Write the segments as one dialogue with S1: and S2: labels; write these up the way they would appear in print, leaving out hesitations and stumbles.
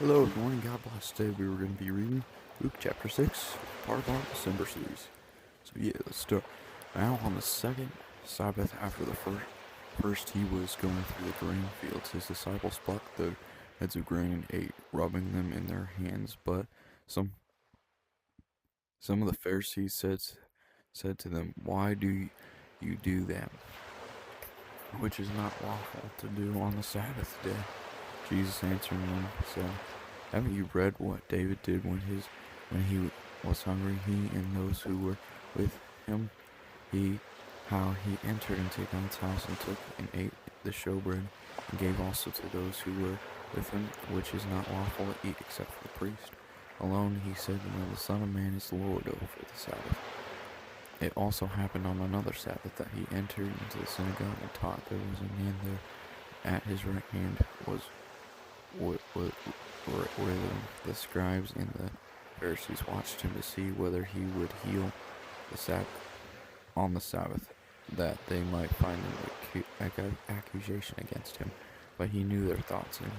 S1: Hello, good morning, God bless. Today we were going to be reading Luke chapter 6, part of our December series. So yeah, let's start. Now on the second Sabbath after the first he was going through the grain fields. His disciples plucked the heads of grain and ate, rubbing them in their hands. But some some of the Pharisees said to them, "Why do you do that, which is not lawful to do on the Sabbath day?" Jesus answering them said, "Haven't you read what David did when he was hungry, he and those who were with him? He how he entered into God's house and took and ate the showbread, and gave also to those who were with him, which is not lawful to eat except for the priest. Alone he said to them, the Son of Man is Lord over the Sabbath." It also happened on another Sabbath that he entered into the synagogue and taught. There was a man there at his right hand was where the scribes and the Pharisees watched him to see whether he would heal on the Sabbath, that they might find an accusation against him. But he knew their thoughts, and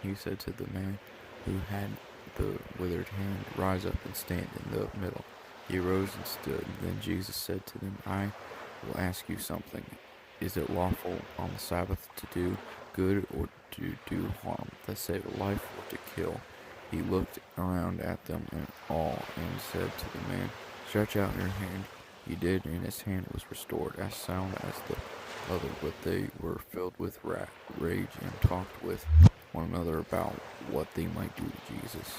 S1: he said to the man who had the withered hand, "Rise up and stand in the middle." He arose and stood. Then Jesus said to them, "I will ask you something. Is it lawful on the Sabbath to do good or to do harm, to save a life or to kill?" He looked around at them all and said to the man, "Stretch out your hand." He did, and his hand was restored, as sound as the other. But they were filled with rage and talked with one another about what they might do to Jesus.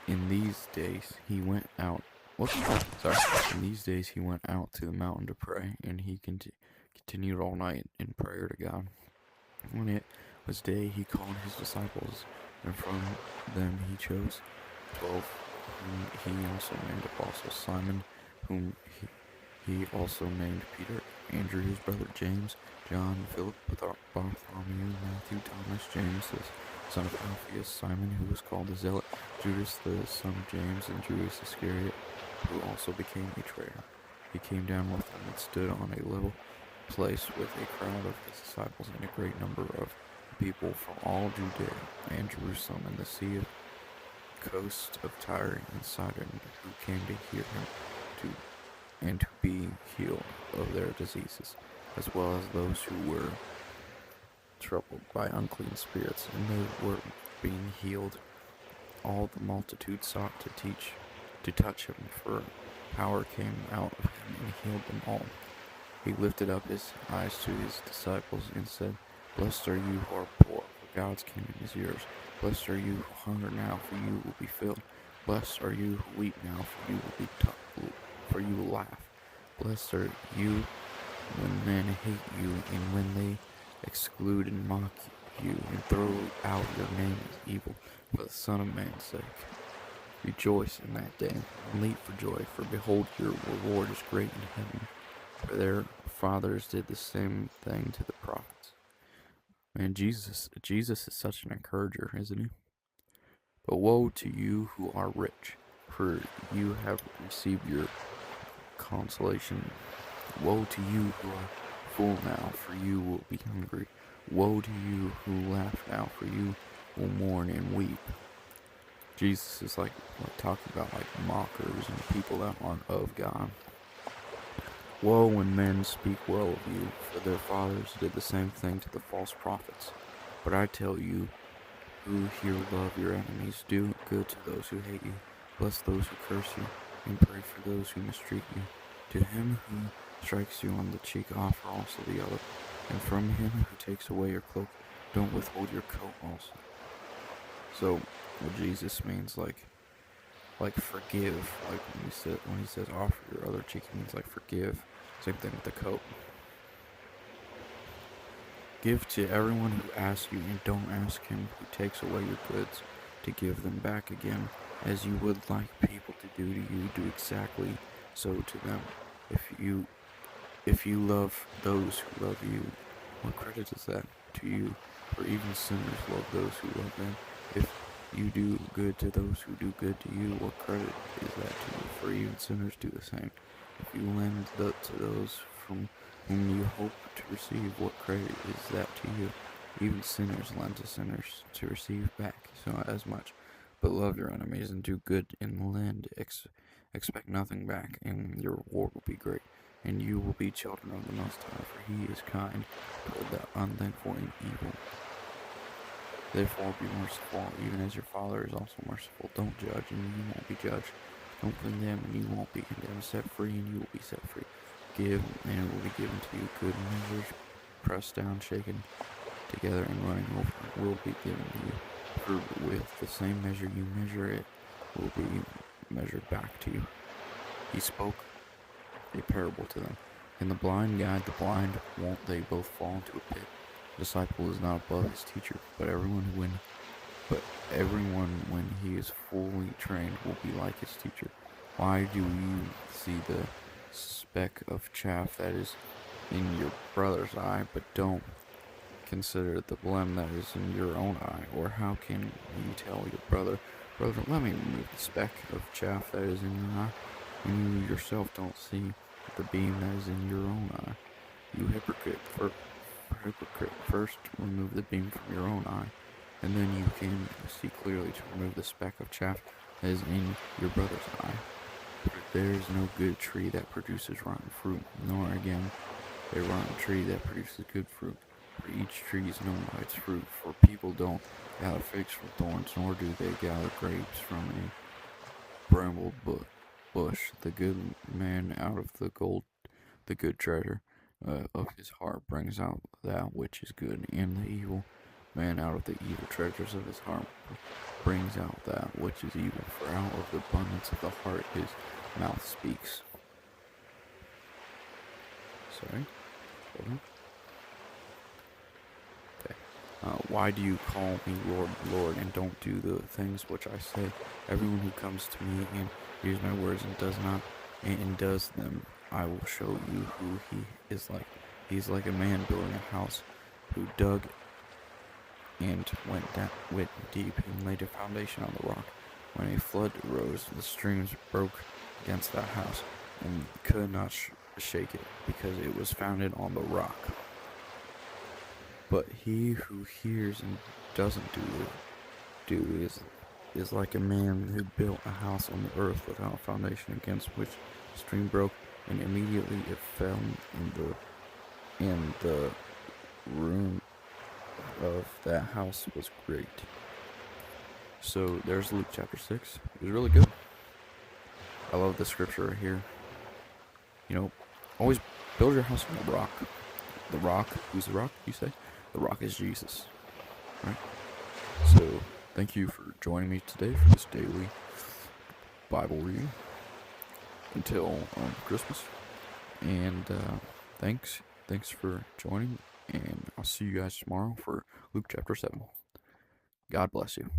S1: In these days he went out. In these days he went out to the mountain to pray, and he continued all night in prayer to God. When it was day, he called his disciples, and from them he chose 12, whom he also named apostles: Simon, whom he also named Peter, Andrew his brother, James, John, Philip, Bartholomew, Matthew, Thomas, James the son of Alphaeus, Simon, who was called the Zealot, Judas the son of James, and Judas Iscariot, who also became a betrayer. He came down with them and stood on a level place with a crowd of his disciples and a great number of people from all Judea and Jerusalem and the sea of coast of Tyre and Sidon, who came to hear him to be healed of their diseases, as well as those who were troubled by unclean spirits, and they were being healed. All the multitude sought to touch him, for power came out of him and healed them all. He lifted up his eyes to his disciples and said, "Blessed are you who are poor, for God's kingdom is yours. Blessed are you who hunger now, for you will be filled. Blessed are you who weep now, for you will laugh. Blessed are you when men hate you, and when they exclude and mock you, and throw out your name as evil for the Son of Man's sake. Rejoice in that day, and leap for joy, for behold, your reward is great in heaven, for their fathers did the same thing to the prophets." Man, Jesus is such an encourager, isn't he? "But woe to you who are rich, for you have received your consolation. Woe to you who are full now, for you will be hungry. Woe to you who laugh now, for you will mourn and weep." Jesus is like talking about like mockers and people that aren't of God. "Woe when men speak well of you, for their fathers did the same thing to the false prophets. But I tell you, who here love your enemies, do good to those who hate you, bless those who curse you, and pray for those who mistreat you. To him who strikes you on the cheek, offer also the other, and from him who takes away your cloak, don't withhold your coat also." So, what Jesus means, like forgive, like when he says offer your other cheek, he means like forgive. Same thing with the coat. "Give to everyone who asks you, and don't ask him who takes away your goods to give them back again. As you would like people to do to you, do exactly so to them. If you love those who love you, what credit is that to you? For even sinners love those who love them. If you do good to those who do good to you, what credit is that to you? For even sinners do the same. If you lend to those from whom you hope to receive, what credit is that to you? Even sinners lend to sinners to receive back so as much. But love your enemies and do good and lend. Expect nothing back, and your reward will be great. And you will be children of the Most High, for He is kind toward the unthankful and evil. Therefore be merciful, even as your Father is also merciful. Don't judge, and you won't be judged. Don't condemn, and you won't be condemned. Set free, and you will be set free. Give, and it will be given to you. Good measures, pressed down, shaken together, and running over, will be given to you. For with the same measure you measure, it will be measured back to you. He spoke a parable to them. Can the blind guide the blind? Won't they both fall into a pit? The disciple is not above his teacher, but everyone when he is fully trained will be like his teacher. Why do you see the speck of chaff that is in your brother's eye, but don't consider the beam that is in your own eye? Or how can you tell your brother, let me remove the speck of chaff that is in your eye, when you yourself don't see the beam that is in your own eye? You hypocrite, first remove the beam from your own eye, and then you can see clearly to remove the speck of chaff that is in your brother's eye. For there is no good tree that produces rotten fruit, nor again a rotten tree that produces good fruit. For each tree is known by its fruit. For people don't gather figs from thorns, nor do they gather grapes from a bramble bush. The good man out of the good treasure of his heart brings out that which is good, and the evil man out of the evil treasures of his heart brings out that which is evil. For out of the abundance of the heart his mouth speaks. Sorry. Hold on. Okay. Why do you call me Lord, Lord, and don't do the things which I say? Everyone who comes to me and hears my words and does them, I will show you who he is like. He is like a man building a house who dug and went deep and laid a foundation on the rock. When a flood arose, the streams broke against that house and could not shake it, because it was founded on the rock. But he who hears and doesn't do is like a man who built a house on the earth without a foundation, against which the stream broke, and immediately it fell, and the ruin of that house was great. So there's Luke chapter 6. It was really good. I love the scripture right here. You know, always build your house on the rock. The rock, who's the rock, you say? The rock is Jesus, right? So thank you for joining me today for this daily Bible reading until Christmas. And thanks for joining, and I'll see you guys tomorrow for Luke chapter 7. God bless you.